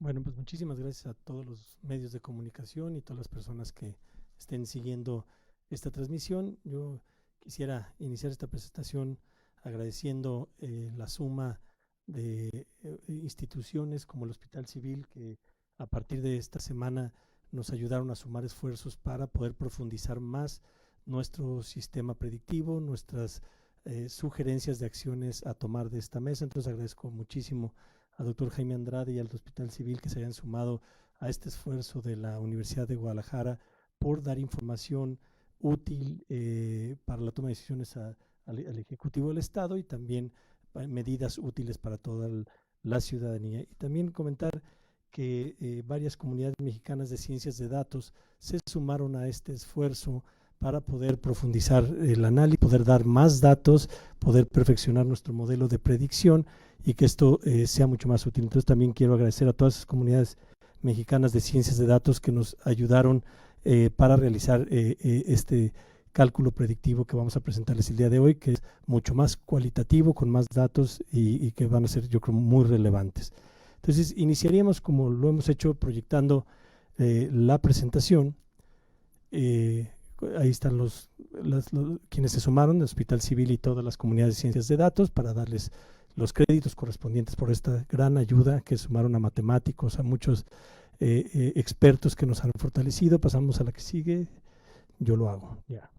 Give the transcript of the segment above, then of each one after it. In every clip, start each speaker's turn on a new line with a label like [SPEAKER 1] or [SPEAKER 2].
[SPEAKER 1] Bueno, pues muchísimas gracias a todos los medios de comunicación y todas las personas que estén siguiendo esta transmisión. Yo quisiera iniciar esta presentación agradeciendo la suma de instituciones como el Hospital Civil que a partir de esta semana nos ayudaron a sumar esfuerzos para poder profundizar más nuestro sistema predictivo, nuestras sugerencias de acciones a tomar de esta mesa. Entonces agradezco muchísimo al doctor Jaime Andrade y al Hospital Civil que se hayan sumado a este esfuerzo de la Universidad de Guadalajara por dar información útil para la toma de decisiones al Ejecutivo del Estado y también medidas útiles para toda la ciudadanía. Y también comentar que varias comunidades mexicanas de ciencias de datos se sumaron a este esfuerzo para poder profundizar el análisis, poder dar más datos, poder perfeccionar nuestro modelo de predicción y que esto sea mucho más útil. Entonces también quiero agradecer a todas las comunidades mexicanas de ciencias de datos que nos ayudaron para realizar este cálculo predictivo que vamos a presentarles el día de hoy, que es mucho más cualitativo, con más datos y que van a ser, yo creo, muy relevantes. Entonces, iniciaríamos como lo hemos hecho proyectando la presentación. Ahí están quienes se sumaron, el Hospital Civil y todas las comunidades de ciencias de datos, para darles los créditos correspondientes por esta gran ayuda que sumaron a matemáticos, a muchos expertos que nos han fortalecido. Pasamos a la que sigue. Yo lo hago, ya.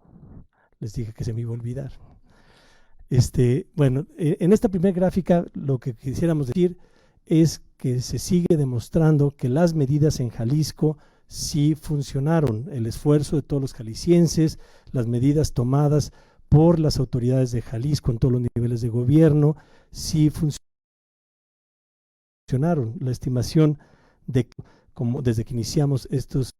[SPEAKER 1] Les dije que se me iba a olvidar. Bueno, en esta primera gráfica lo que quisiéramos decir es que se sigue demostrando que las medidas en Jalisco sí funcionaron. El esfuerzo de todos los jaliscienses, las medidas tomadas por las autoridades de Jalisco en todos los niveles de gobierno, sí funcionaron. La estimación de como desde que iniciamos estas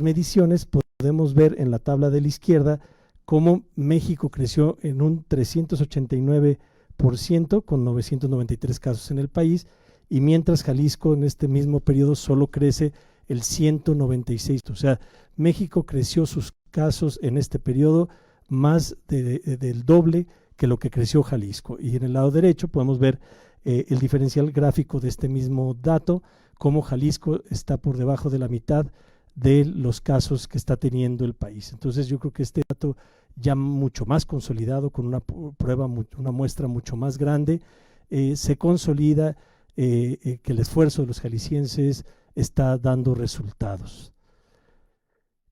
[SPEAKER 1] mediciones, podemos ver en la tabla de la izquierda cómo México creció en un 389% con 993 casos en el país, y mientras Jalisco en este mismo periodo solo crece el 196%. O sea, México creció sus casos en este periodo más del doble que lo que creció Jalisco. Y en el lado derecho podemos ver el diferencial gráfico de este mismo dato, cómo Jalisco está por debajo de la mitad de los casos que está teniendo el país. Entonces yo creo que este dato ya mucho más consolidado, con una prueba, una muestra mucho más grande, se consolida que el esfuerzo de los jaliscienses está dando resultados.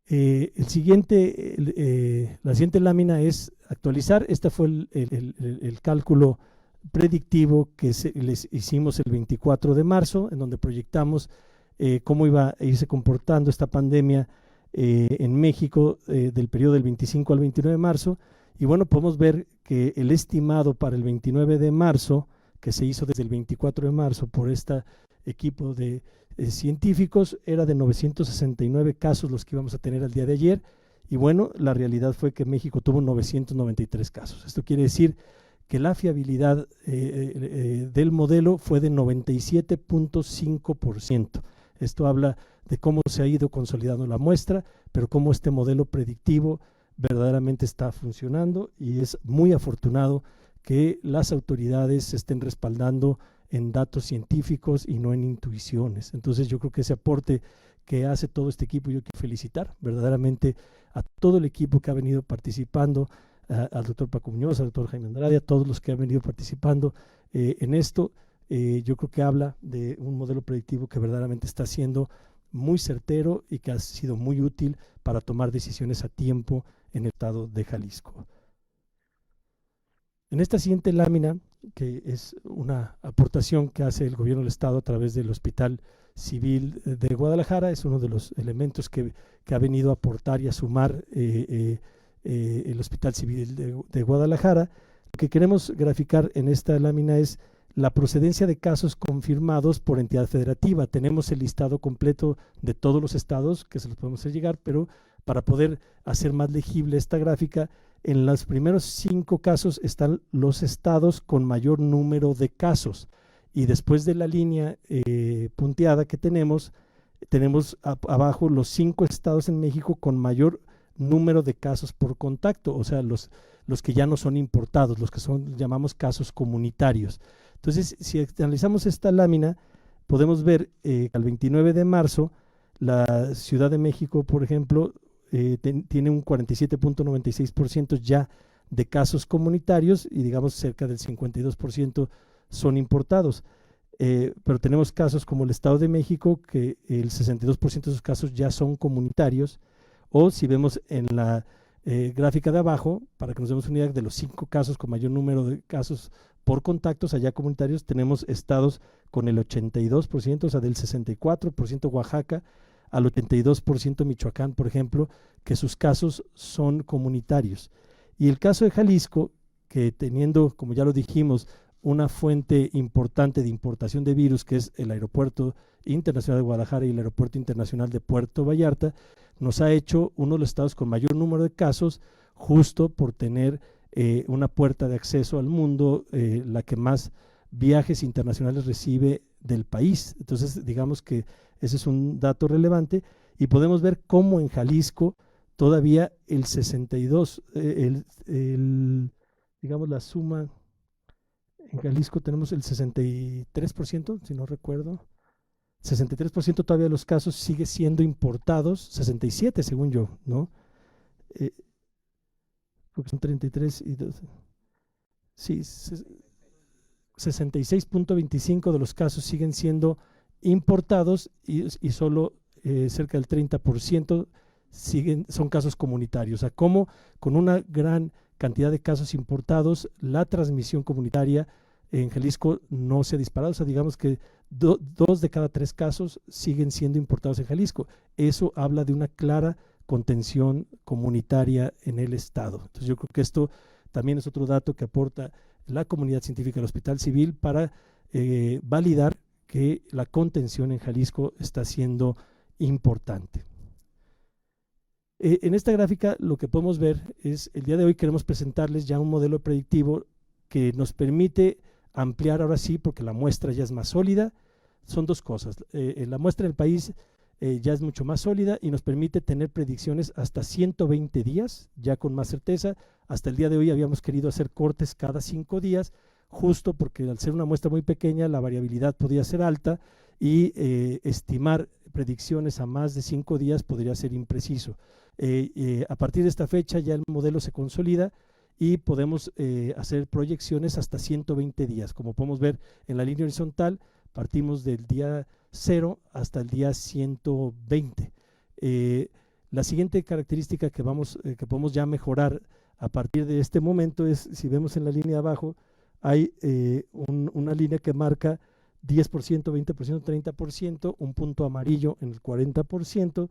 [SPEAKER 1] La siguiente lámina es actualizar. Este fue el cálculo predictivo que les hicimos el 24 de marzo, en donde proyectamos cómo iba a irse comportando esta pandemia en México del periodo del 25 al 29 de marzo. Y bueno, podemos ver que el estimado para el 29 de marzo, que se hizo desde el 24 de marzo por este equipo de científicos, era de 969 casos los que íbamos a tener al día de ayer. Y bueno, la realidad fue que México tuvo 993 casos. Esto quiere decir que la fiabilidad del modelo fue de 97.5%. Esto habla de cómo se ha ido consolidando la muestra, pero cómo este modelo predictivo verdaderamente está funcionando, y es muy afortunado que las autoridades se estén respaldando en datos científicos y no en intuiciones. Entonces yo creo que ese aporte que hace todo este equipo, yo quiero felicitar verdaderamente a todo el equipo que ha venido participando, al doctor Paco Muñoz, al doctor Jaime Andrade, a todos los que han venido participando en esto. Yo creo que habla de un modelo predictivo que verdaderamente está siendo muy certero y que ha sido muy útil para tomar decisiones a tiempo en el estado de Jalisco. En esta siguiente lámina, que es una aportación que hace el gobierno del estado a través del Hospital Civil de Guadalajara, es uno de los elementos que ha venido a aportar y a sumar el Hospital Civil de Guadalajara. Lo que queremos graficar en esta lámina es la procedencia de casos confirmados por entidad federativa. Tenemos el listado completo de todos los estados que se los podemos hacer llegar, pero para poder hacer más legible esta gráfica, en los primeros 5 casos están los estados con mayor número de casos, y después de la línea punteada que tenemos abajo los 5 estados en México con mayor número de casos por contacto, o sea, los que ya no son importados, los que llamamos casos comunitarios. Entonces, si analizamos esta lámina, podemos ver que al 29 de marzo, la Ciudad de México, por ejemplo, tiene un 47.96% ya de casos comunitarios y digamos cerca del 52% son importados. Pero tenemos casos como el Estado de México, que el 62% de esos casos ya son comunitarios, o si vemos en la gráfica de abajo, para que nos demos una idea de los 5 casos con mayor número de casos por contactos allá comunitarios, tenemos estados con el 82%, o sea, del 64% Oaxaca al 82% Michoacán, por ejemplo, que sus casos son comunitarios. Y el caso de Jalisco, que teniendo, como ya lo dijimos, una fuente importante de importación de virus, que es el Aeropuerto Internacional de Guadalajara y el Aeropuerto Internacional de Puerto Vallarta, nos ha hecho uno de los estados con mayor número de casos, justo por tener una puerta de acceso al mundo, la que más viajes internacionales recibe del país. Entonces, digamos que ese es un dato relevante y podemos ver cómo en Jalisco todavía el 62, digamos la suma, en Jalisco tenemos el 63%, si no recuerdo, 63% todavía de los casos sigue siendo importados, 67 según yo, ¿no? Porque son 33 y 12. Sí, 66.25 de los casos siguen siendo importados y solo cerca del 30% son casos comunitarios. O sea, como con una gran cantidad de casos importados, la transmisión comunitaria en Jalisco no se ha disparado. O sea, digamos que 2 de cada 3 casos siguen siendo importados en Jalisco. Eso habla de una clara contención comunitaria en el estado. Entonces yo creo que esto también es otro dato que aporta la comunidad científica del Hospital Civil para validar que la contención en Jalisco está siendo importante. En esta gráfica lo que podemos ver es, el día de hoy queremos presentarles ya un modelo predictivo que nos permite ampliar ahora sí, porque la muestra ya es más sólida. Son 2 cosas, la muestra del país ya es mucho más sólida y nos permite tener predicciones hasta 120 días, ya con más certeza. Hasta el día de hoy habíamos querido hacer cortes cada 5 días, justo porque al ser una muestra muy pequeña la variabilidad podía ser alta y estimar predicciones a más de 5 días podría ser impreciso. A partir de esta fecha ya el modelo se consolida y podemos hacer proyecciones hasta 120 días. Como podemos ver en la línea horizontal, partimos del día 0 hasta el día 120. La siguiente característica que podemos ya mejorar a partir de este momento es, si vemos en la línea de abajo, hay una línea que marca 10%, 20%, 30%, un punto amarillo en el 40%,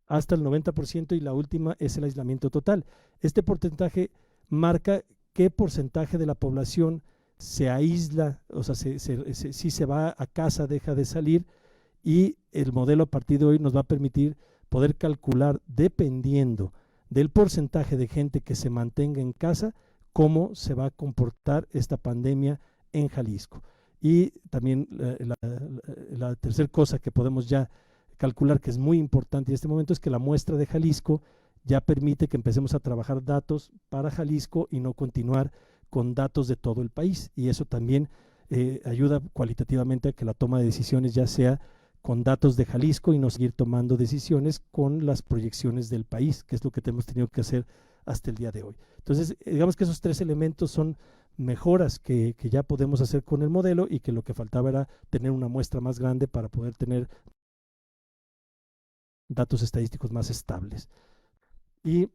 [SPEAKER 1] hasta el 90%, y la última es el aislamiento total. Este porcentaje marca qué porcentaje de la población se aísla, o sea, si se va a casa, deja de salir, y el modelo a partir de hoy nos va a permitir poder calcular, dependiendo del porcentaje de gente que se mantenga en casa, cómo se va a comportar esta pandemia en Jalisco. Y también la tercera cosa que podemos ya calcular, que es muy importante en este momento, es que la muestra de Jalisco ya permite que empecemos a trabajar datos para Jalisco y no continuar con datos de todo el país, y eso también ayuda cualitativamente a que la toma de decisiones ya sea con datos de Jalisco y no seguir tomando decisiones con las proyecciones del país, que es lo que hemos tenido que hacer hasta el día de hoy. Entonces, digamos que esos 3 elementos son mejoras que ya podemos hacer con el modelo, y que lo que faltaba era tener una muestra más grande para poder tener datos estadísticos más estables. Y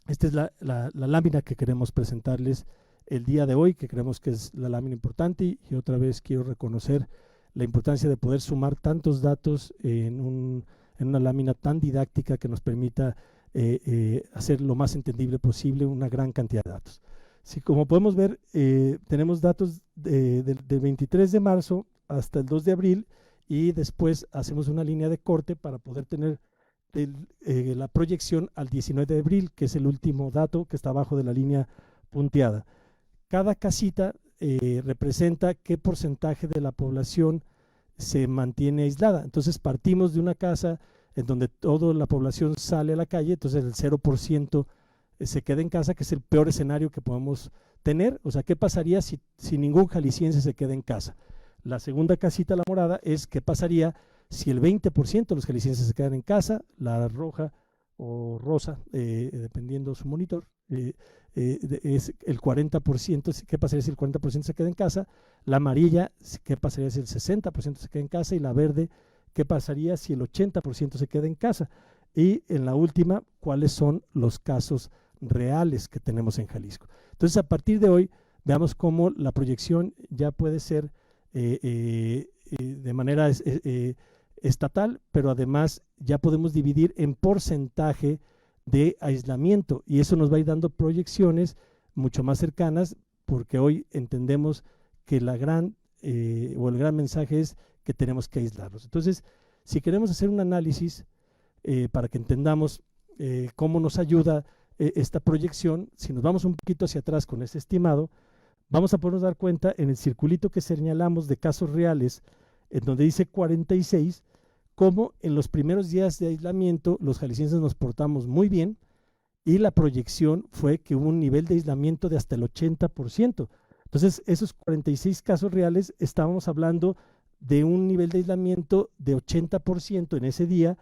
[SPEAKER 1] esta es la lámina que queremos presentarles el día de hoy, que creemos que es la lámina importante, y otra vez quiero reconocer la importancia de poder sumar tantos datos en una lámina tan didáctica que nos permita hacer lo más entendible posible una gran cantidad de datos. Sí, como podemos ver, tenemos datos del 23 de marzo hasta el 2 de abril, y después hacemos una línea de corte para poder tener la proyección al 19 de abril, que es el último dato que está abajo de la línea punteada. Cada casita representa qué porcentaje de la población se mantiene aislada. Entonces partimos de una casa en donde toda la población sale a la calle, entonces el 0% se queda en casa, que es el peor escenario que podemos tener. O sea, ¿qué pasaría si ningún jalisciense se queda en casa? La segunda casita, la morada, es qué pasaría si el 20% de los jaliscienses se quedan en casa, la roja o rosa, dependiendo su monitor, es el 40%, ¿qué pasaría si el 40% se queda en casa? La amarilla, ¿qué pasaría si el 60% se queda en casa? Y la verde, ¿qué pasaría si el 80% se queda en casa? Y en la última, ¿cuáles son los casos reales que tenemos en Jalisco? Entonces, a partir de hoy, veamos cómo la proyección ya puede ser de manera estatal, pero además ya podemos dividir en porcentaje de aislamiento, y eso nos va a ir dando proyecciones mucho más cercanas, porque hoy entendemos que el gran mensaje es que tenemos que aislarlos. Entonces, si queremos hacer un análisis para que entendamos cómo nos ayuda esta proyección, si nos vamos un poquito hacia atrás con este estimado, vamos a podernos dar cuenta en el circulito que señalamos de casos reales, en donde dice 46, cómo en los primeros días de aislamiento los jaliscienses nos portamos muy bien, y la proyección fue que hubo un nivel de aislamiento de hasta el 80%. Entonces, esos 46 casos reales, estábamos hablando de un nivel de aislamiento de 80% en ese día,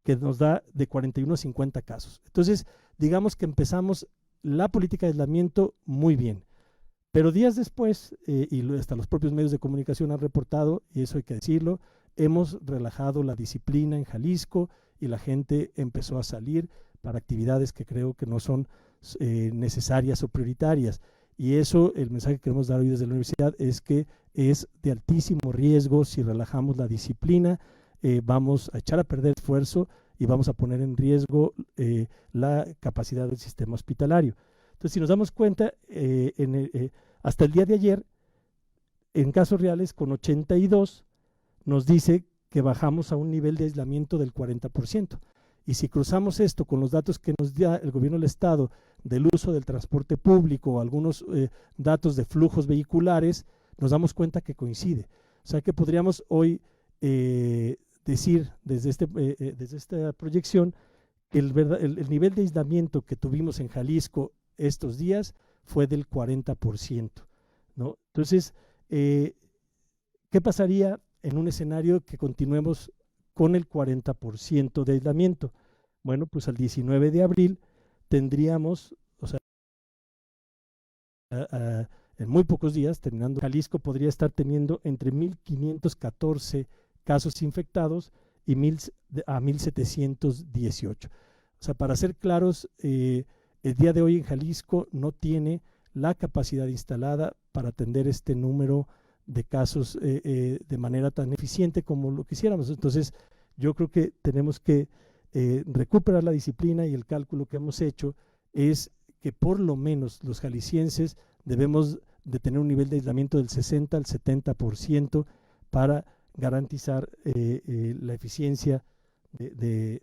[SPEAKER 1] que nos da de 41 a 50 casos. Entonces, digamos que empezamos la política de aislamiento muy bien. Pero días después, y hasta los propios medios de comunicación han reportado, y eso hay que decirlo, hemos relajado la disciplina en Jalisco y la gente empezó a salir para actividades que creo que no son necesarias o prioritarias. Y eso, el mensaje que queremos dar hoy desde la universidad es que es de altísimo riesgo. Si relajamos la disciplina, vamos a echar a perder esfuerzo y vamos a poner en riesgo la capacidad del sistema hospitalario. Entonces, si nos damos cuenta, hasta el día de ayer, en casos reales con 82, nos dice que bajamos a un nivel de aislamiento del 40%. Y si cruzamos esto con los datos que nos da el gobierno del estado del uso del transporte público o algunos datos de flujos vehiculares, nos damos cuenta que coincide. O sea que podríamos hoy decir desde esta proyección que el nivel de aislamiento que tuvimos en Jalisco estos días fue del 40%, ¿no? Entonces, ¿qué pasaría en un escenario que continuemos con el 40% de aislamiento? Bueno, pues al 19 de abril tendríamos, o sea, en muy pocos días, terminando, Jalisco podría estar teniendo entre 1.514 casos infectados y 1.718. O sea, para ser claros, el día de hoy en Jalisco no tiene la capacidad instalada para atender este número de casos de manera tan eficiente como lo quisiéramos. Entonces, yo creo que tenemos que recuperar la disciplina, y el cálculo que hemos hecho es que por lo menos los jaliscienses debemos de tener un nivel de aislamiento del 60 al 70% para garantizar la eficiencia del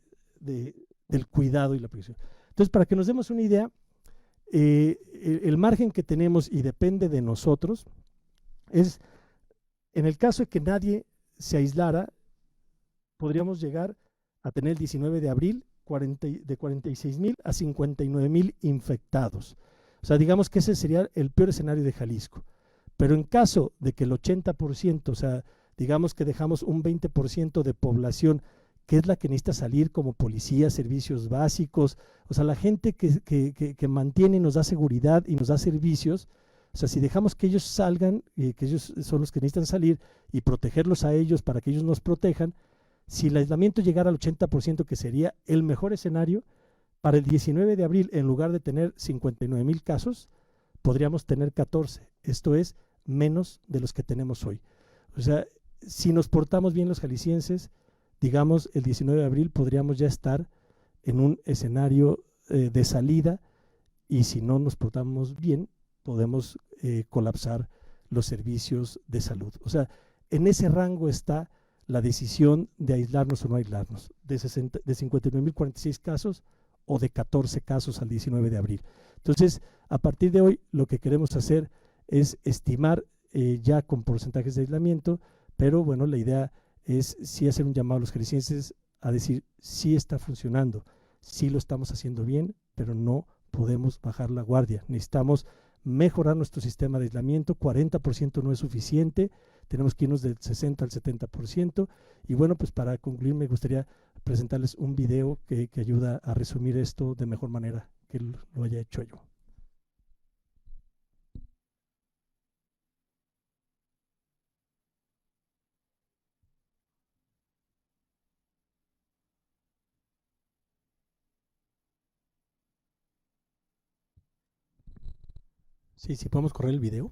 [SPEAKER 1] cuidado y la protección. Entonces, para que nos demos una idea, el margen que tenemos, y depende de nosotros, es, en el caso de que nadie se aislara, podríamos llegar a tener el 19 de abril de 46,000 a 59,000 infectados. O sea, digamos que ese sería el peor escenario de Jalisco. Pero en caso de que el 80%, o sea, digamos que dejamos un 20% de población, que es la que necesita salir como policía, servicios básicos, o sea, la gente que mantiene y nos da seguridad y nos da servicios, o sea, si dejamos que ellos salgan, que ellos son los que necesitan salir, y protegerlos a ellos para que ellos nos protejan, si el aislamiento llegara al 80%, que sería el mejor escenario, para el 19 de abril, en lugar de tener 59,000 casos, podríamos tener 14. Esto es menos de los que tenemos hoy. O sea, si nos portamos bien los jaliscienses, digamos, el 19 de abril podríamos ya estar en un escenario de salida, y si no nos portamos bien, podemos colapsar los servicios de salud. O sea, en ese rango está la decisión de aislarnos o no aislarnos, de 59,046 casos o de 14 casos al 19 de abril. Entonces, a partir de hoy, lo que queremos hacer es estimar ya con porcentajes de aislamiento, pero bueno, la idea es sí hacer un llamado a los jaliscienses a decir, sí está funcionando, sí lo estamos haciendo bien, pero no podemos bajar la guardia. Necesitamos mejorar nuestro sistema de aislamiento. 40% no es suficiente, tenemos que irnos del 60 al 70%. Y bueno, pues para concluir me gustaría presentarles un video que ayuda a resumir esto de mejor manera que lo haya hecho yo. Sí, sí, podemos correr el video.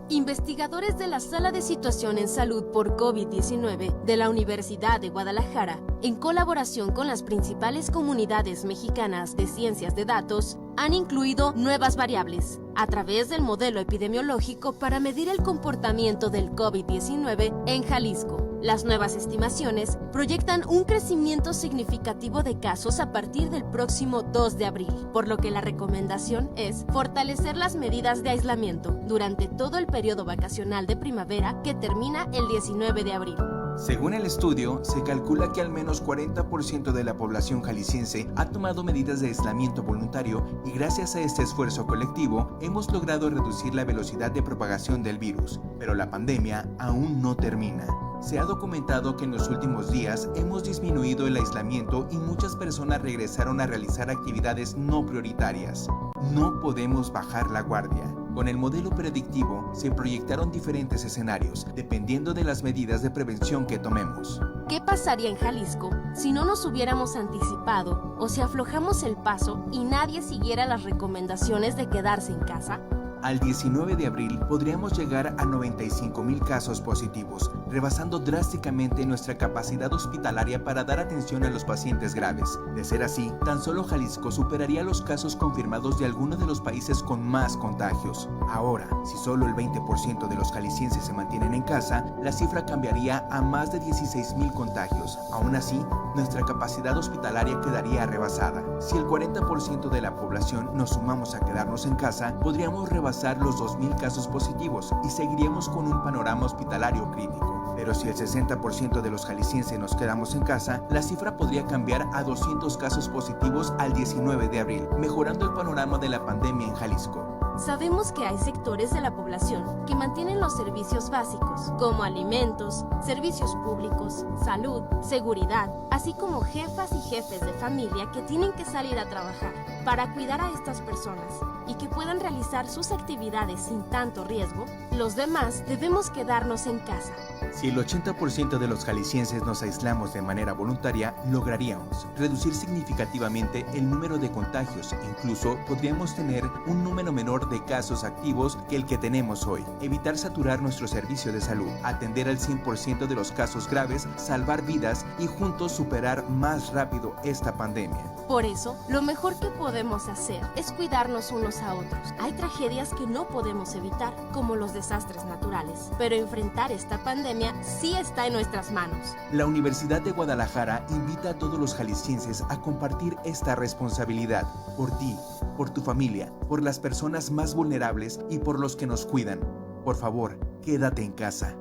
[SPEAKER 2] Investigadores de la Sala de Situación en Salud por COVID-19 de la Universidad de Guadalajara, en colaboración con las principales comunidades mexicanas de ciencias de datos, han incluido nuevas variables a través del modelo epidemiológico para medir el comportamiento del COVID-19 en Jalisco. Las nuevas estimaciones proyectan un crecimiento significativo de casos a partir del próximo 2 de abril, por lo que la recomendación es fortalecer las medidas de aislamiento durante todo el periodo vacacional de primavera que termina el 19 de abril.
[SPEAKER 3] Según el estudio, se calcula que al menos 40% de la población jalisciense ha tomado medidas de aislamiento voluntario y gracias a este esfuerzo colectivo hemos logrado reducir la velocidad de propagación del virus, pero la pandemia aún no termina. Se ha documentado que en los últimos días hemos disminuido el aislamiento y muchas personas regresaron a realizar actividades no prioritarias. No podemos bajar la guardia. Con el modelo predictivo se proyectaron diferentes escenarios, dependiendo de las medidas de prevención que tomemos.
[SPEAKER 2] ¿Qué pasaría en Jalisco si no nos hubiéramos anticipado o si aflojamos el paso y nadie siguiera las recomendaciones de quedarse en casa?
[SPEAKER 3] Al 19 de abril podríamos llegar a 95,000 casos positivos, rebasando drásticamente nuestra capacidad hospitalaria para dar atención a los pacientes graves. De ser así, tan solo Jalisco superaría los casos confirmados de algunos de los países con más contagios. Ahora, si solo el 20% de los jaliscienses se mantienen en casa, la cifra cambiaría a más de 16,000 contagios. Aún así, nuestra capacidad hospitalaria quedaría rebasada. Si el 40% de la población nos sumamos a quedarnos en casa, podríamos rebasar los 2,000 casos positivos y seguiríamos con un panorama hospitalario crítico. Pero si el 60% de los jaliscienses nos quedamos en casa, la cifra podría cambiar a 200 casos positivos al 19 de abril, mejorando el panorama de la pandemia en Jalisco.
[SPEAKER 2] Sabemos que hay sectores de la población que mantienen los servicios básicos, como alimentos, servicios públicos, salud, seguridad, así como jefas y jefes de familia que tienen que salir a trabajar para cuidar a estas personas y que puedan realizar sus actividades sin tanto riesgo. Los demás debemos quedarnos en casa.
[SPEAKER 3] Si el 80% de los jaliscienses nos aislamos de manera voluntaria, lograríamos reducir significativamente el número de contagios. Incluso podríamos tener un número menor de casos activos que el que tenemos hoy. Evitar saturar nuestro servicio de salud, atender al 100% de los casos graves, salvar vidas y juntos superar más rápido esta pandemia.
[SPEAKER 2] Por eso, lo mejor que podemos hacer es cuidarnos unos a otros. Hay tragedias que no podemos evitar, como los desastres naturales, pero enfrentar esta pandemia sí está en nuestras manos.
[SPEAKER 3] La Universidad de Guadalajara invita a todos los jaliscienses a compartir esta responsabilidad por ti, por tu familia, por las personas más vulnerables y por los que nos cuidan. Por favor, quédate en casa.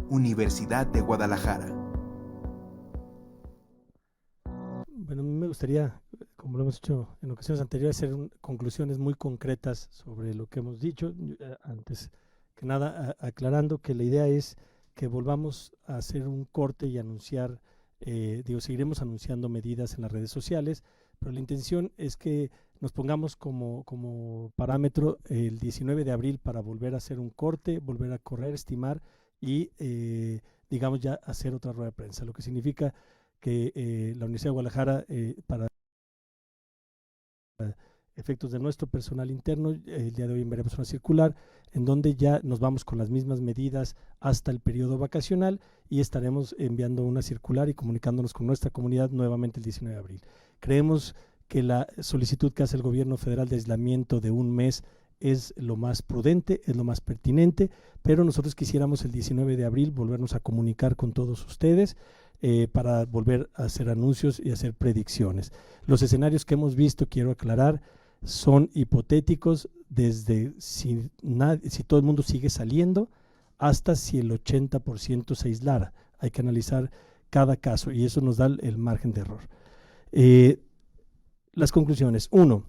[SPEAKER 3] Universidad de Guadalajara.
[SPEAKER 1] Bueno, a mí me gustaría, como lo hemos hecho en ocasiones anteriores, hacer conclusiones muy concretas sobre lo que hemos dicho. Antes que nada, aclarando que la idea es que volvamos a hacer un corte y anunciar, seguiremos anunciando medidas en las redes sociales, pero la intención es que nos pongamos como parámetro el 19 de abril para volver a hacer un corte, volver a correr, estimar y, digamos, ya hacer otra rueda de prensa, lo que significa que la Universidad de Guadalajara, para efectos de nuestro personal interno, el día de hoy enviaremos una circular en donde ya nos vamos con las mismas medidas hasta el periodo vacacional y estaremos enviando una circular y comunicándonos con nuestra comunidad nuevamente el 19 de abril. Creemos que la solicitud que hace el gobierno federal de aislamiento de un mes es lo más prudente, es lo más pertinente, pero nosotros quisiéramos el 19 de abril volvernos a comunicar con todos ustedes para volver a hacer anuncios y hacer predicciones. Los escenarios que hemos visto, quiero aclarar, son hipotéticos desde si todo el mundo sigue saliendo hasta si el 80% se aislara. Hay que analizar cada caso y eso nos da el margen de error. Las conclusiones. 1.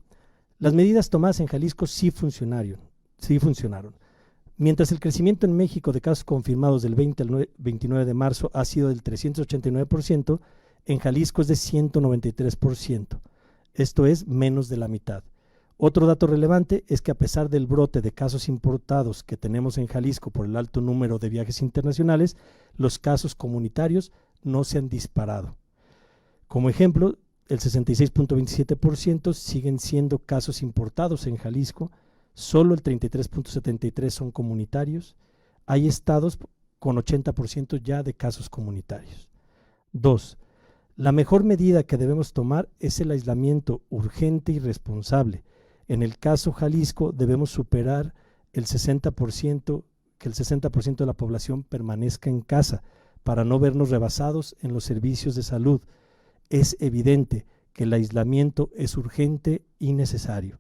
[SPEAKER 1] Las medidas tomadas en Jalisco sí funcionaron. Mientras el crecimiento en México de casos confirmados del 20 al 29 de marzo ha sido del 389%, en Jalisco es de 193%. Esto es menos de la mitad. Otro dato relevante es que a pesar del brote de casos importados que tenemos en Jalisco por el alto número de viajes internacionales, los casos comunitarios no se han disparado. Como ejemplo, el 66.27% siguen siendo casos importados en Jalisco, solo el 33.73% son comunitarios. Hay estados con 80% ya de casos comunitarios. 2. La mejor medida que debemos tomar es el aislamiento urgente y responsable. En el caso Jalisco debemos superar el 60%, que el 60% de la población permanezca en casa para no vernos rebasados en los servicios de salud. Es evidente que el aislamiento es urgente y necesario.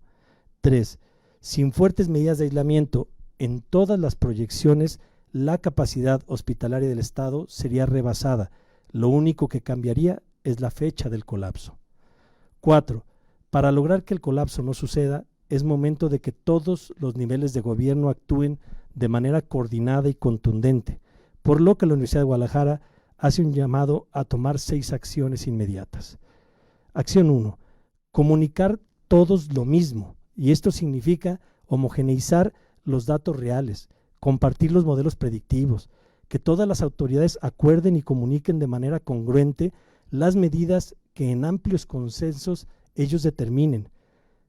[SPEAKER 1] 3. Sin fuertes medidas de aislamiento, en todas las proyecciones, la capacidad hospitalaria del Estado sería rebasada. Lo único que cambiaría es la fecha del colapso. 4. Para lograr que el colapso no suceda, es momento de que todos los niveles de gobierno actúen de manera coordinada y contundente, por lo que la Universidad de Guadalajara hace un llamado a tomar 6 acciones inmediatas. Acción 1. Comunicar todos lo mismo, y esto significa homogeneizar los datos reales, compartir los modelos predictivos, que todas las autoridades acuerden y comuniquen de manera congruente las medidas que en amplios consensos ellos determinen.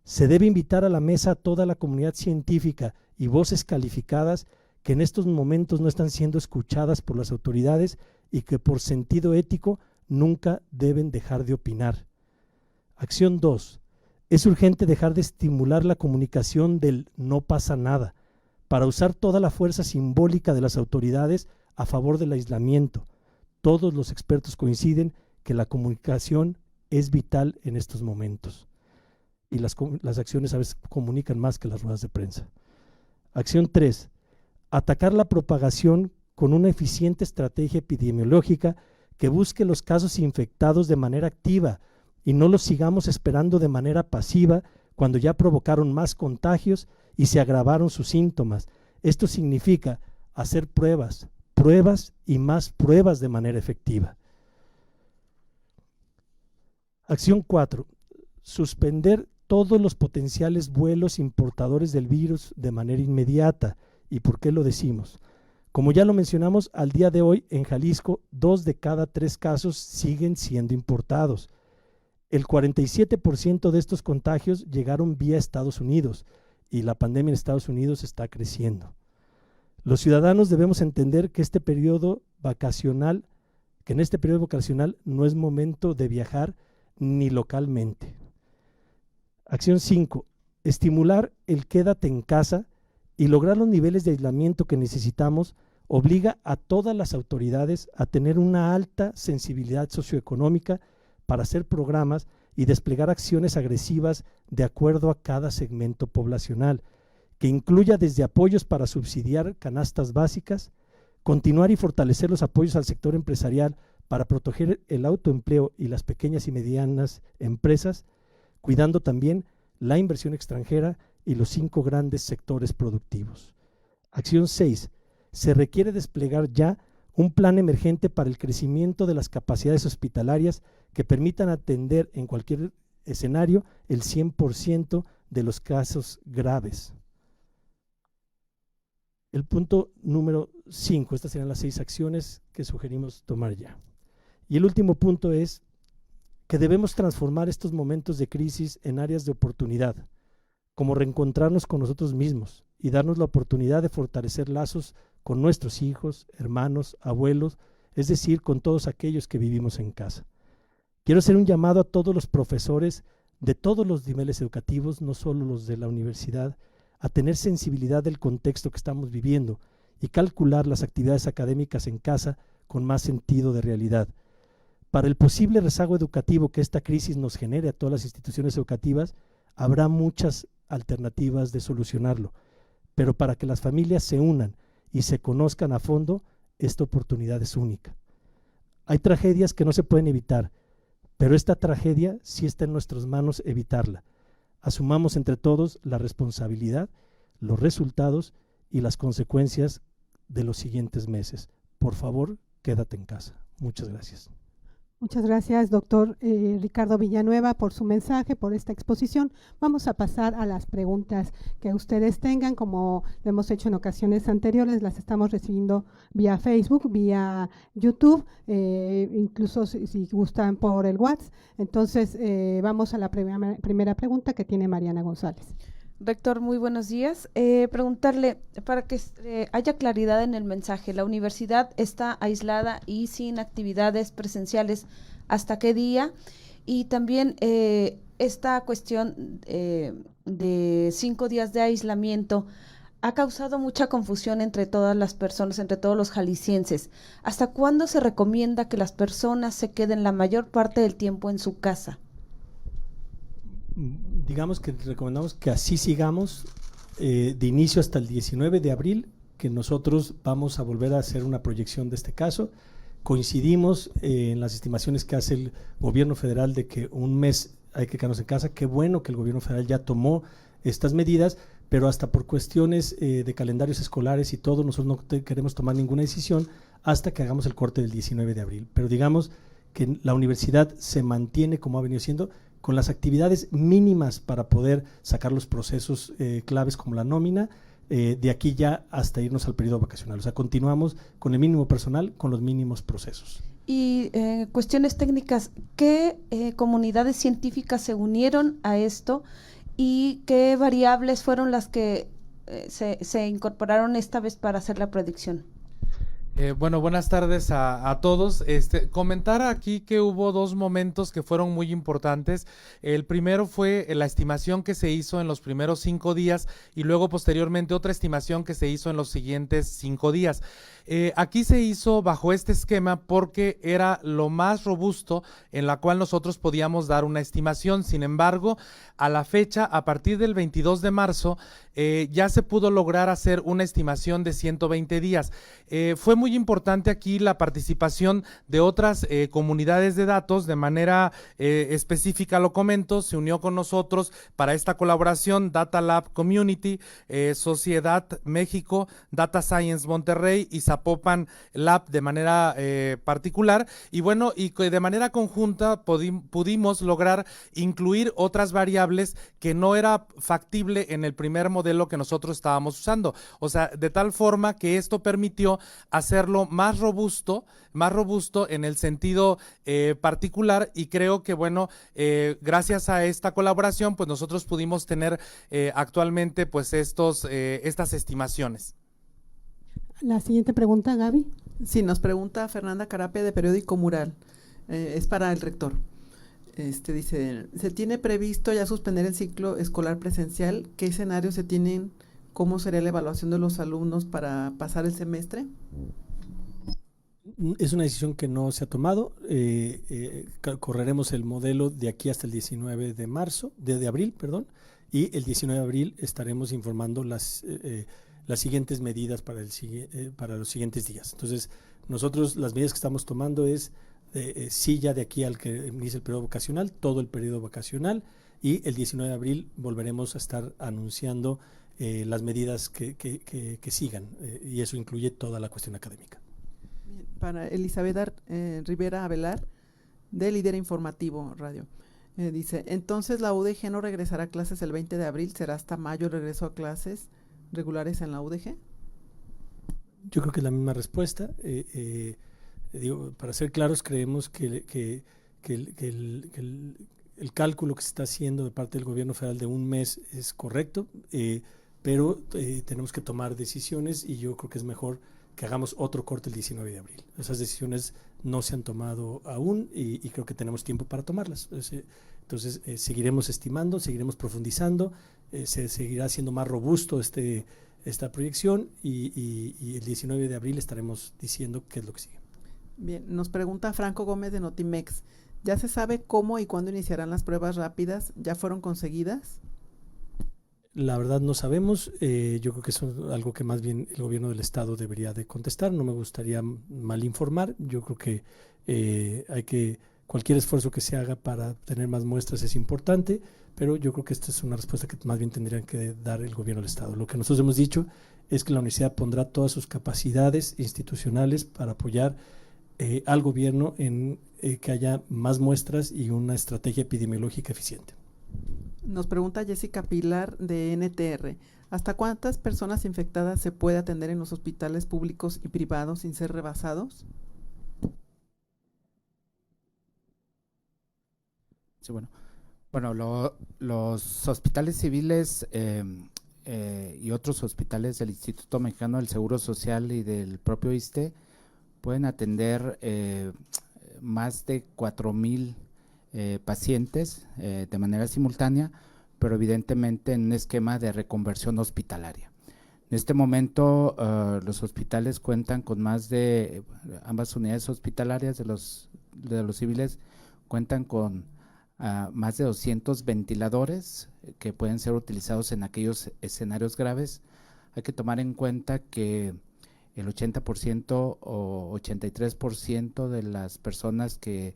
[SPEAKER 1] Se debe invitar a la mesa a toda la comunidad científica y voces calificadas que en estos momentos no están siendo escuchadas por las autoridades y que por sentido ético nunca deben dejar de opinar. Acción 2. Es urgente dejar de estimular la comunicación del no pasa nada para usar toda la fuerza simbólica de las autoridades a favor del aislamiento. Todos los expertos coinciden que la comunicación es vital en estos momentos. Y las acciones a veces comunican más que las ruedas de prensa. Acción 3. Atacar la propagación con una eficiente estrategia epidemiológica que busque los casos infectados de manera activa y no los sigamos esperando de manera pasiva cuando ya provocaron más contagios y se agravaron sus síntomas. Esto significa hacer pruebas y más pruebas de manera efectiva. Acción 4. Suspender todos los potenciales vuelos importadores del virus de manera inmediata. ¿Y por qué lo decimos? Como ya lo mencionamos, al día de hoy en Jalisco 2 de cada 3 casos siguen siendo importados. El 47% de estos contagios llegaron vía Estados Unidos y la pandemia en Estados Unidos está creciendo. Los ciudadanos debemos entender que en este periodo vacacional no es momento de viajar ni localmente. Acción 5. Estimular el quédate en casa y lograr los niveles de aislamiento que necesitamos obliga a todas las autoridades a tener una alta sensibilidad socioeconómica para hacer programas y desplegar acciones agresivas de acuerdo a cada segmento poblacional, que incluya desde apoyos para subsidiar canastas básicas, continuar y fortalecer los apoyos al sector empresarial para proteger el autoempleo y las pequeñas y medianas empresas, cuidando también la inversión extranjera y los 5 grandes sectores productivos. Acción 6. Se requiere desplegar ya un plan emergente para el crecimiento de las capacidades hospitalarias que permitan atender en cualquier escenario el 100% de los casos graves. El punto número 5, estas serían las 6 acciones que sugerimos tomar ya. Y el último punto es que debemos transformar estos momentos de crisis en áreas de oportunidad, como reencontrarnos con nosotros mismos y darnos la oportunidad de fortalecer lazos con nuestros hijos, hermanos, abuelos, es decir, con todos aquellos que vivimos en casa. Quiero hacer un llamado a todos los profesores de todos los niveles educativos, no solo los de la universidad, a tener sensibilidad del contexto que estamos viviendo y calcular las actividades académicas en casa con más sentido de realidad. Para el posible rezago educativo que esta crisis nos genere a todas las instituciones educativas, habrá muchas alternativas de solucionarlo, pero para que las familias se unan y se conozcan a fondo, esta oportunidad es única. Hay tragedias que no se pueden evitar, pero esta tragedia sí está en nuestras manos evitarla. Asumamos entre todos la responsabilidad, los resultados y las consecuencias de los siguientes meses. Por favor, quédate en casa. Muchas gracias.
[SPEAKER 4] Muchas gracias, doctor Ricardo Villanueva, por su mensaje, por esta exposición. Vamos a pasar a las preguntas que ustedes tengan. Como lo hemos hecho en ocasiones anteriores, las estamos recibiendo vía Facebook, vía YouTube, incluso si gustan por el WhatsApp. Entonces, vamos a la primera pregunta que tiene Mariana González.
[SPEAKER 5] Rector, muy buenos días. Preguntarle, para que haya claridad en el mensaje, ¿la universidad está aislada y sin actividades presenciales hasta qué día? Y también esta cuestión de 5 días de aislamiento ha causado mucha confusión entre todas las personas, entre todos los jaliscienses. ¿Hasta cuándo se recomienda que las personas se queden la mayor parte del tiempo en su casa?
[SPEAKER 1] Digamos que recomendamos que así sigamos de inicio hasta el 19 de abril, que nosotros vamos a volver a hacer una proyección de este caso. Coincidimos en las estimaciones que hace el gobierno federal de que un mes hay que quedarnos en casa. Qué bueno que el gobierno federal ya tomó estas medidas, pero hasta por cuestiones de calendarios escolares y todo, nosotros no queremos tomar ninguna decisión hasta que hagamos el corte del 19 de abril. Pero digamos que la universidad se mantiene como ha venido siendo, con las actividades mínimas para poder sacar los procesos claves como la nómina, de aquí ya hasta irnos al periodo vacacional. O sea, continuamos con el mínimo personal, con los mínimos procesos.
[SPEAKER 5] Y cuestiones técnicas, ¿qué comunidades científicas se unieron a esto y qué variables fueron las que se incorporaron esta vez para hacer la predicción?
[SPEAKER 6] Bueno, buenas tardes a todos. Comentar aquí que hubo 2 momentos que fueron muy importantes. El primero fue la estimación que se hizo en los primeros 5 días y luego posteriormente otra estimación que se hizo en los siguientes 5 días. Aquí se hizo bajo este esquema porque era lo más robusto en la cual nosotros podíamos dar una estimación. Sin embargo, a la fecha, a partir del 22 de marzo, ya se pudo lograr hacer una estimación de 120 días. Fue muy importante aquí la participación de otras comunidades de datos. De manera específica lo comento, se unió con nosotros para esta colaboración Data Lab Community, Sociedad México, Data Science Monterrey y Zapopan Lab de manera particular, y bueno, y de manera conjunta pudimos lograr incluir otras variables que no era factible en el primer modelo que nosotros estábamos usando. O sea, de tal forma que esto permitió hacerlo más robusto en el sentido particular, y creo que bueno, gracias a esta colaboración pues nosotros pudimos tener actualmente pues estas estimaciones.
[SPEAKER 4] La siguiente pregunta, Gaby.
[SPEAKER 7] Sí, nos pregunta Fernanda Carapia de Periódico Mural, es para el rector. Dice, ¿se tiene previsto ya suspender el ciclo escolar presencial? ¿Qué escenarios se tienen? ¿Cómo sería la evaluación de los alumnos para pasar el semestre?
[SPEAKER 1] Es una decisión que no se ha tomado. Correremos el modelo de aquí hasta el 19 de abril, y el 19 de abril estaremos informando las siguientes medidas para los siguientes días. Entonces, nosotros las medidas que estamos tomando es sí, ya de aquí al que inicie el periodo vacacional, todo el periodo vacacional, y el 19 de abril volveremos a estar anunciando las medidas que sigan, y eso incluye toda la cuestión académica.
[SPEAKER 7] Bien, para Elizabeth Rivera Avelar, de Líder Informativo Radio. Dice, entonces la UDG no regresará a clases el 20 de abril, ¿será hasta mayo el regreso a clases regulares en la UDG?
[SPEAKER 1] Yo creo que es la misma respuesta. Para ser claros, creemos que el cálculo que se está haciendo de parte del gobierno federal de un mes es correcto, pero tenemos que tomar decisiones, y yo creo que es mejor que hagamos otro corte el 19 de abril. Esas decisiones no se han tomado aún y creo que tenemos tiempo para tomarlas. Entonces, seguiremos estimando, seguiremos profundizando, se seguirá siendo más robusto esta proyección, y el 19 de abril estaremos diciendo qué es lo que sigue.
[SPEAKER 7] Bien, nos pregunta Franco Gómez de Notimex, ¿ya se sabe cómo y cuándo iniciarán las pruebas rápidas? ¿Ya fueron conseguidas?
[SPEAKER 1] La verdad no sabemos. Yo creo que eso es algo que más bien el gobierno del estado debería de contestar. No me gustaría mal informar. Yo creo que cualquier esfuerzo que se haga para tener más muestras es importante, pero yo creo que esta es una respuesta que más bien tendrían que dar el gobierno del estado. Lo que nosotros hemos dicho es que la universidad pondrá todas sus capacidades institucionales para apoyar al gobierno en que haya más muestras y una estrategia epidemiológica eficiente.
[SPEAKER 7] Nos pregunta Jessica Pilar de NTR, ¿hasta cuántas personas infectadas se puede atender en los hospitales públicos y privados sin ser rebasados?
[SPEAKER 8] Sí, bueno, los hospitales civiles y otros hospitales del Instituto Mexicano del Seguro Social y del propio ISSSTE pueden atender más de 4,000 pacientes de manera simultánea, pero evidentemente en un esquema de reconversión hospitalaria. En este momento los hospitales cuentan con más de, ambas unidades hospitalarias de los civiles cuentan con más de 200 ventiladores que pueden ser utilizados en aquellos escenarios graves. Hay que tomar en cuenta que el 80% o 83% de las personas que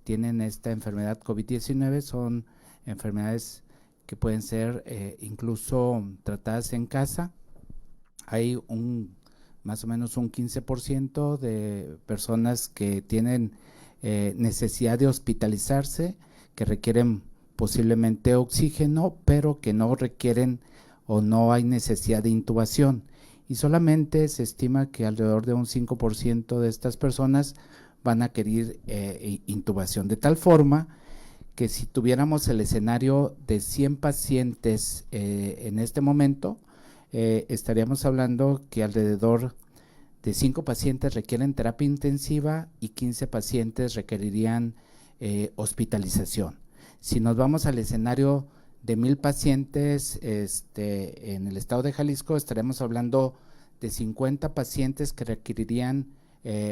[SPEAKER 8] tienen esta enfermedad COVID-19 son enfermedades que pueden ser incluso tratadas en casa. Hay más o menos un 15% de personas que tienen necesidad de hospitalizarse, que requieren posiblemente oxígeno, pero que no requieren o no hay necesidad de intubación. Y solamente se estima que alrededor de un 5% de estas personas van a requerir intubación, de tal forma que si tuviéramos el escenario de 100 pacientes en este momento, estaríamos hablando que alrededor de 5 pacientes requieren terapia intensiva y 15 pacientes requerirían hospitalización. Si nos vamos al escenario de 1,000 pacientes en el estado de Jalisco, estaremos hablando de 50 pacientes que requerirían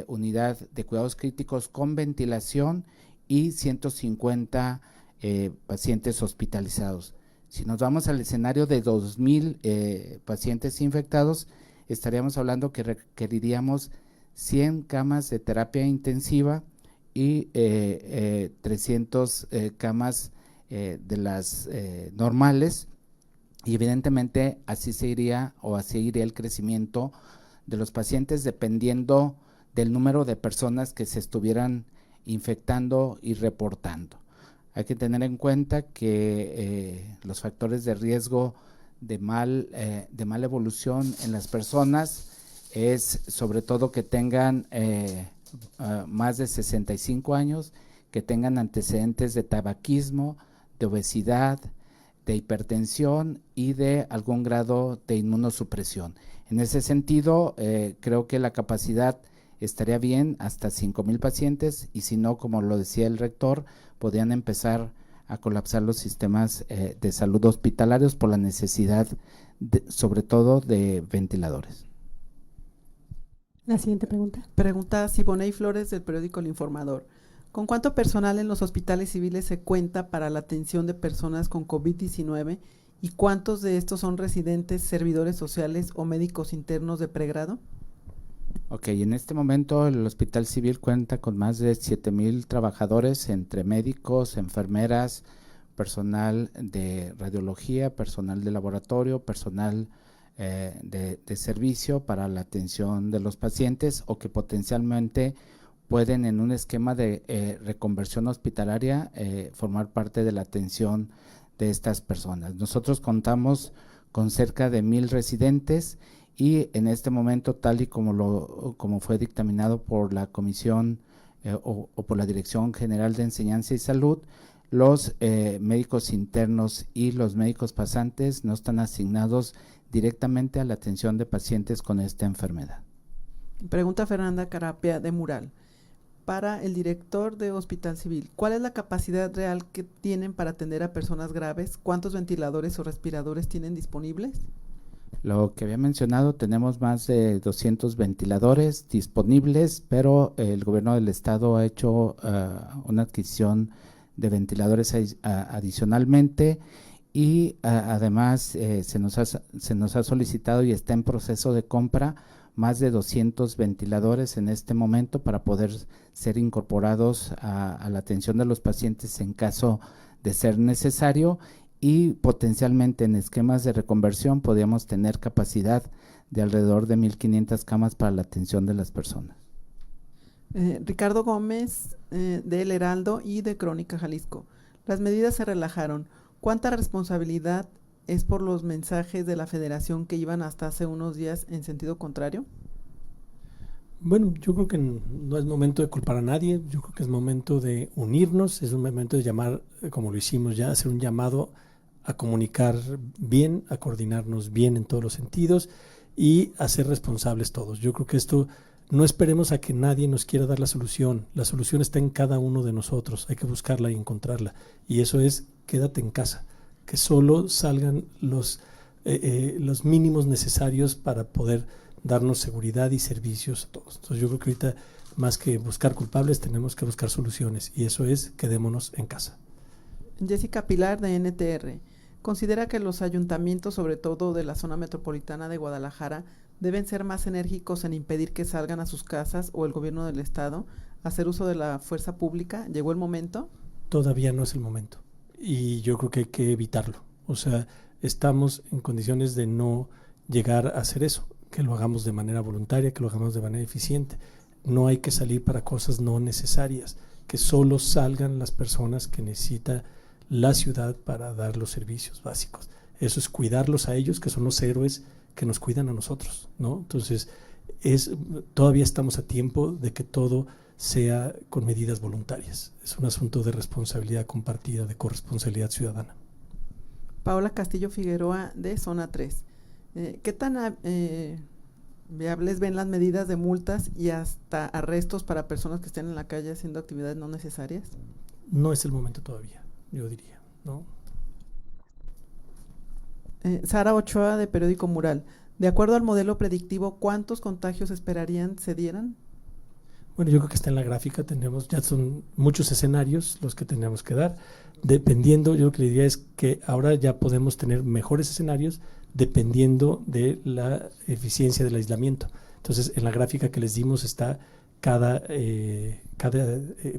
[SPEAKER 8] unidad de cuidados críticos con ventilación y 150 pacientes hospitalizados. Si nos vamos al escenario de 2,000 pacientes infectados, estaríamos hablando que requeriríamos 100 camas de terapia intensiva y 300 camas de las normales, y evidentemente así iría el crecimiento de los pacientes dependiendo del número de personas que se estuvieran infectando y reportando. Hay que tener en cuenta que los factores de riesgo de mala evolución en las personas es sobre todo que tengan más de 65 años, que tengan antecedentes de tabaquismo, de obesidad, de hipertensión y de algún grado de inmunosupresión. En ese sentido, creo que la capacidad estaría bien hasta 5,000 pacientes, y si no, como lo decía el rector, podrían empezar a colapsar los sistemas de salud hospitalarios por la necesidad, sobre todo, de ventiladores.
[SPEAKER 4] La siguiente pregunta.
[SPEAKER 7] Pregunta Siboney Flores del periódico El Informador. ¿Con cuánto personal en los hospitales civiles se cuenta para la atención de personas con COVID-19 y cuántos de estos son residentes, servidores sociales o médicos internos de pregrado?
[SPEAKER 8] Ok, en este momento el Hospital Civil cuenta con más de 7,000 trabajadores entre médicos, enfermeras, personal de radiología, personal de laboratorio, personal de servicio para la atención de los pacientes, o que potencialmente pueden en un esquema de reconversión hospitalaria formar parte de la atención de estas personas. Nosotros contamos con cerca de 1,000 residentes, y en este momento, tal y como fue dictaminado por la Comisión o por la Dirección General de Enseñanza y Salud, los médicos internos y los médicos pasantes no están asignados directamente a la atención de pacientes con esta enfermedad.
[SPEAKER 7] Pregunta Fernanda Carapia de Mural. Para el director de Hospital Civil, ¿cuál es la capacidad real que tienen para atender a personas graves? ¿Cuántos ventiladores o respiradores tienen disponibles?
[SPEAKER 8] Lo que había mencionado, tenemos más de 200 ventiladores disponibles, pero el gobierno del estado ha hecho una adquisición de ventiladores adicionalmente, y además se nos ha solicitado y está en proceso de compra más de 200 ventiladores en este momento para poder ser incorporados a la atención de los pacientes en caso de ser necesario. y potencialmente en esquemas de reconversión podríamos tener capacidad de alrededor de 1,500 camas para la atención de las personas.
[SPEAKER 7] Ricardo Gómez, de El Heraldo y de Crónica Jalisco. Las medidas se relajaron. ¿Cuánta responsabilidad es por los mensajes de la Federación que iban hasta hace unos días en sentido contrario?
[SPEAKER 1] Bueno, yo creo que no es momento de culpar a nadie, yo creo que es momento de unirnos, es un momento de llamar, como lo hicimos ya, hacer un llamado a comunicar bien, a coordinarnos bien en todos los sentidos y a ser responsables todos. Yo creo que esto, no esperemos a que nadie nos quiera dar la solución está en cada uno de nosotros, hay que buscarla y encontrarla, y eso es quédate en casa, que solo salgan los mínimos necesarios para poder darnos seguridad y servicios a todos. Entonces yo creo que ahorita más que buscar culpables tenemos que buscar soluciones, y eso es quedémonos en casa.
[SPEAKER 7] Jessica Pilar, de NTR, considera que los ayuntamientos, sobre todo de la zona metropolitana de Guadalajara, deben ser más enérgicos en impedir que salgan a sus casas, o el gobierno del estado hacer uso de la fuerza pública. ¿Llegó el momento?
[SPEAKER 1] Todavía no es el momento, y yo creo que hay que evitarlo. O sea, estamos en condiciones de no llegar a hacer eso, que lo hagamos de manera voluntaria, que lo hagamos de manera eficiente. No hay que salir para cosas no necesarias, que solo salgan las personas que necesita la ciudad para dar los servicios básicos. Eso es cuidarlos a ellos, que son los héroes que nos cuidan a nosotros, ¿no? Entonces, todavía estamos a tiempo de que todo sea con medidas voluntarias. Es un asunto de responsabilidad compartida, de corresponsabilidad ciudadana.
[SPEAKER 7] Paola Castillo Figueroa, de Zona 3. ¿Qué tan viables ven las medidas de multas y hasta arrestos para personas que estén en la calle haciendo actividades no necesarias?
[SPEAKER 1] No es el momento todavía, yo diría, ¿no?
[SPEAKER 7] Sara Ochoa, de Periódico Mural. De acuerdo al modelo predictivo, ¿cuántos contagios esperarían se dieran?
[SPEAKER 1] Bueno, yo creo que está en la gráfica, ya son muchos escenarios los que tenemos que dar. Dependiendo, yo lo que le diría es que ahora ya podemos tener mejores escenarios dependiendo de la eficiencia del aislamiento. Entonces, en la gráfica que les dimos está cada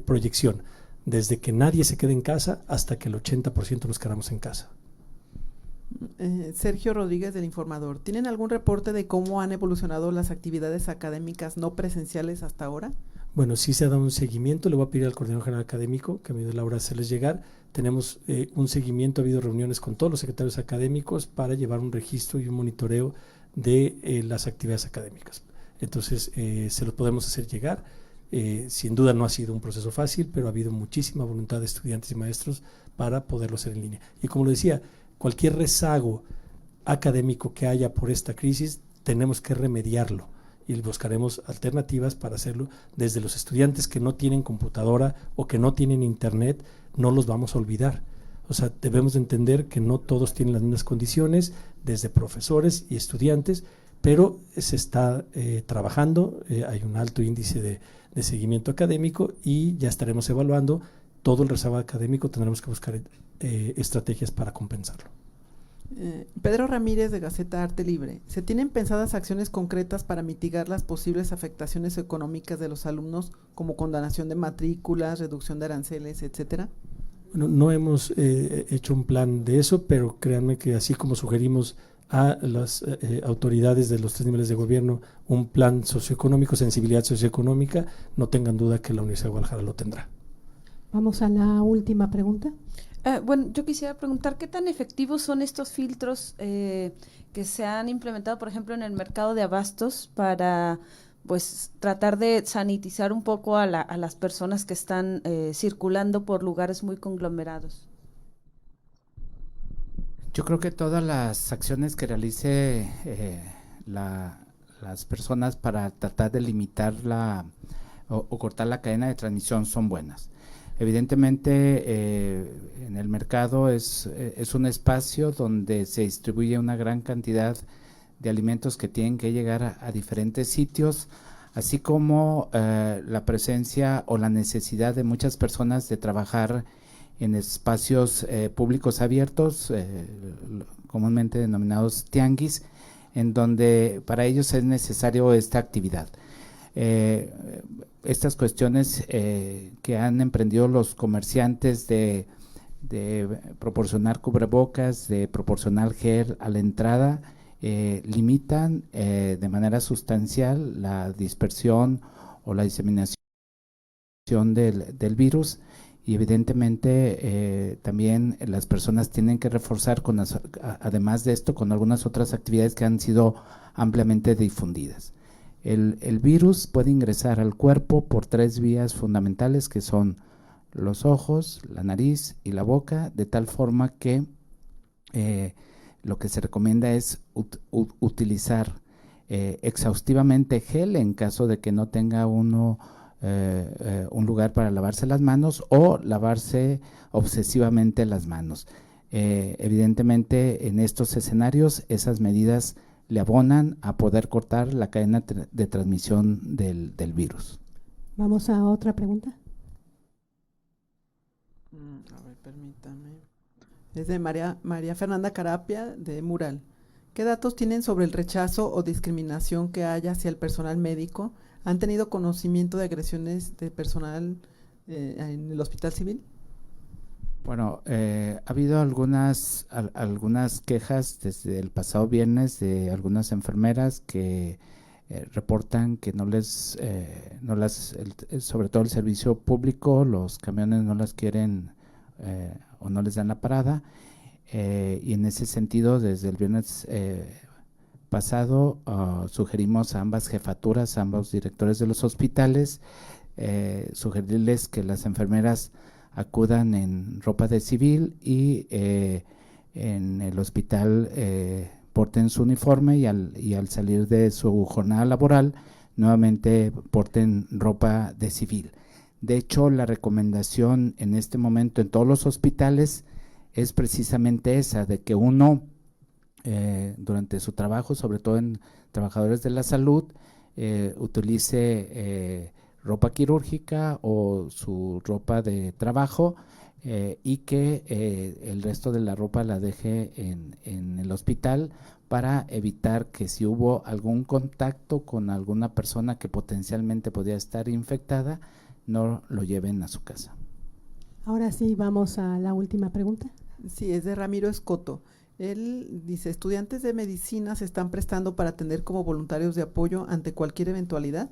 [SPEAKER 1] proyección, desde que nadie se quede en casa hasta que el 80% nos quedamos en casa.
[SPEAKER 7] Sergio Rodríguez, del Informador. ¿Tienen algún reporte de cómo han evolucionado las actividades académicas no presenciales hasta ahora?
[SPEAKER 1] Bueno, sí se ha dado un seguimiento. Le voy a pedir al coordinador general académico que me dé la hora de hacerles llegar. Tenemos un seguimiento, ha habido reuniones con todos los secretarios académicos para llevar un registro y un monitoreo de las actividades académicas. Entonces, se lo podemos hacer llegar. Sin duda no ha sido un proceso fácil, pero ha habido muchísima voluntad de estudiantes y maestros para poderlo hacer en línea. Y como lo decía, cualquier rezago académico que haya por esta crisis, tenemos que remediarlo y buscaremos alternativas para hacerlo. Desde los estudiantes que no tienen computadora o que no tienen internet, no los vamos a olvidar. O sea, debemos entender que no todos tienen las mismas condiciones, desde profesores y estudiantes, pero se está trabajando, hay un alto índice de seguimiento académico y ya estaremos evaluando todo el rezago académico, tendremos que buscar estrategias para compensarlo.
[SPEAKER 7] Pedro Ramírez, de Gaceta Arte Libre. ¿Se tienen pensadas acciones concretas para mitigar las posibles afectaciones económicas de los alumnos, como condonación de matrículas, reducción de aranceles, etcétera?
[SPEAKER 1] Bueno, no hemos hecho un plan de eso, pero créanme que así como sugerimos a las autoridades de los 3 niveles de gobierno un plan socioeconómico, sensibilidad socioeconómica, no tengan duda que la Universidad de Guadalajara lo tendrá.
[SPEAKER 4] Vamos a la última pregunta.
[SPEAKER 5] Bueno, yo quisiera preguntar qué tan efectivos son estos filtros que se han implementado, por ejemplo, en el mercado de abastos para pues tratar de sanitizar un poco a las personas que están circulando por lugares muy conglomerados.
[SPEAKER 8] Yo creo que todas las acciones que realice las personas para tratar de limitar o cortar la cadena de transmisión son buenas. Evidentemente, en el mercado es un espacio donde se distribuye una gran cantidad de alimentos que tienen que llegar a diferentes sitios, así como la presencia o la necesidad de muchas personas de trabajar en espacios públicos abiertos, comúnmente denominados tianguis, en donde para ellos es necesario esta actividad. Estas cuestiones que han emprendido los comerciantes de proporcionar cubrebocas, de proporcionar gel a la entrada, limitan de manera sustancial la dispersión o la diseminación del virus, y evidentemente también las personas tienen que reforzar además de esto con algunas otras actividades que han sido ampliamente difundidas. El virus puede ingresar al cuerpo por 3 vías fundamentales, que son los ojos, la nariz y la boca, de tal forma que lo que se recomienda es utilizar exhaustivamente gel en caso de que no tenga uno un lugar para lavarse las manos, o lavarse obsesivamente las manos. Evidentemente, en estos escenarios, esas medidas le abonan a poder cortar la cadena de transmisión del virus.
[SPEAKER 4] Vamos a otra pregunta.
[SPEAKER 7] A ver, permítame. Es de María Fernanda Carapia, de Mural. ¿Qué datos tienen sobre el rechazo o discriminación que haya hacia el personal médico? ¿Han tenido conocimiento de agresiones de personal en el Hospital Civil?
[SPEAKER 8] Bueno, ha habido algunas quejas desde el pasado viernes de algunas enfermeras que reportan que sobre todo el servicio público, los camiones no las quieren o no les dan la parada, y en ese sentido, desde el viernes pasado, sugerimos a ambas jefaturas, a ambos directores de los hospitales, sugerirles que las enfermeras acudan en ropa de civil y en el hospital porten su uniforme, y al salir de su jornada laboral nuevamente porten ropa de civil. De hecho, la recomendación en este momento en todos los hospitales es precisamente esa, de que uno durante su trabajo, sobre todo en trabajadores de la salud, utilice ropa quirúrgica o su ropa de trabajo, y que el resto de la ropa la deje en el hospital, para evitar que si hubo algún contacto con alguna persona que potencialmente podía estar infectada, no lo lleven a su casa.
[SPEAKER 4] Ahora sí, vamos a la última pregunta.
[SPEAKER 7] Sí, es de Ramiro Escoto. Él dice, ¿estudiantes de medicina se están prestando para atender como voluntarios de apoyo ante cualquier eventualidad?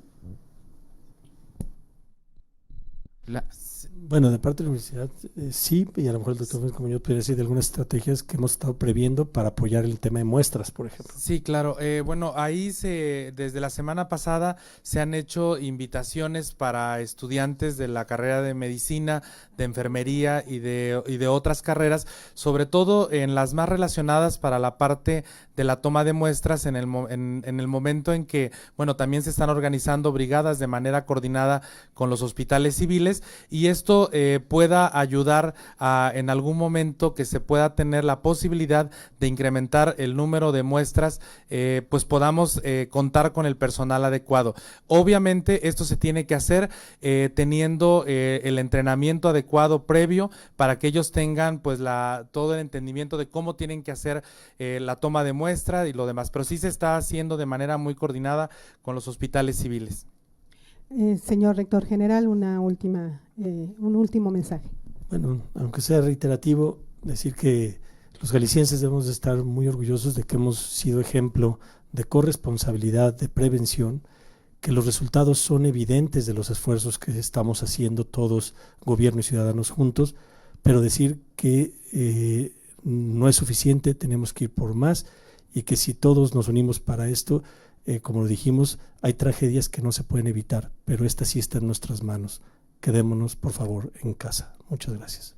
[SPEAKER 1] Bueno, de parte de la universidad sí, y a lo mejor el doctor como yo podría decir de algunas estrategias que hemos estado previendo para apoyar el tema de muestras, por ejemplo.
[SPEAKER 6] Sí, claro. Bueno, ahí desde la semana pasada se han hecho invitaciones para estudiantes de la carrera de medicina, de enfermería y de otras carreras, sobre todo en las más relacionadas para la parte de la toma de muestras en el momento en que, bueno, también se están organizando brigadas de manera coordinada con los hospitales civiles, y esto pueda ayudar a en algún momento que se pueda tener la posibilidad de incrementar el número de muestras, pues podamos contar con el personal adecuado. Obviamente esto se tiene que hacer teniendo el entrenamiento adecuado previo, para que ellos tengan pues todo el entendimiento de cómo tienen que hacer la toma de muestra y lo demás, pero sí se está haciendo de manera muy coordinada con los hospitales civiles.
[SPEAKER 4] Señor rector general, un último mensaje.
[SPEAKER 1] Bueno, aunque sea reiterativo, decir que los jaliscienses debemos de estar muy orgullosos de que hemos sido ejemplo de corresponsabilidad, de prevención, que los resultados son evidentes de los esfuerzos que estamos haciendo todos, gobierno y ciudadanos juntos, pero decir que no es suficiente, tenemos que ir por más, y que si todos nos unimos para esto, como lo dijimos, hay tragedias que no se pueden evitar, pero esta sí está en nuestras manos. Quedémonos, por favor, en casa. Muchas gracias.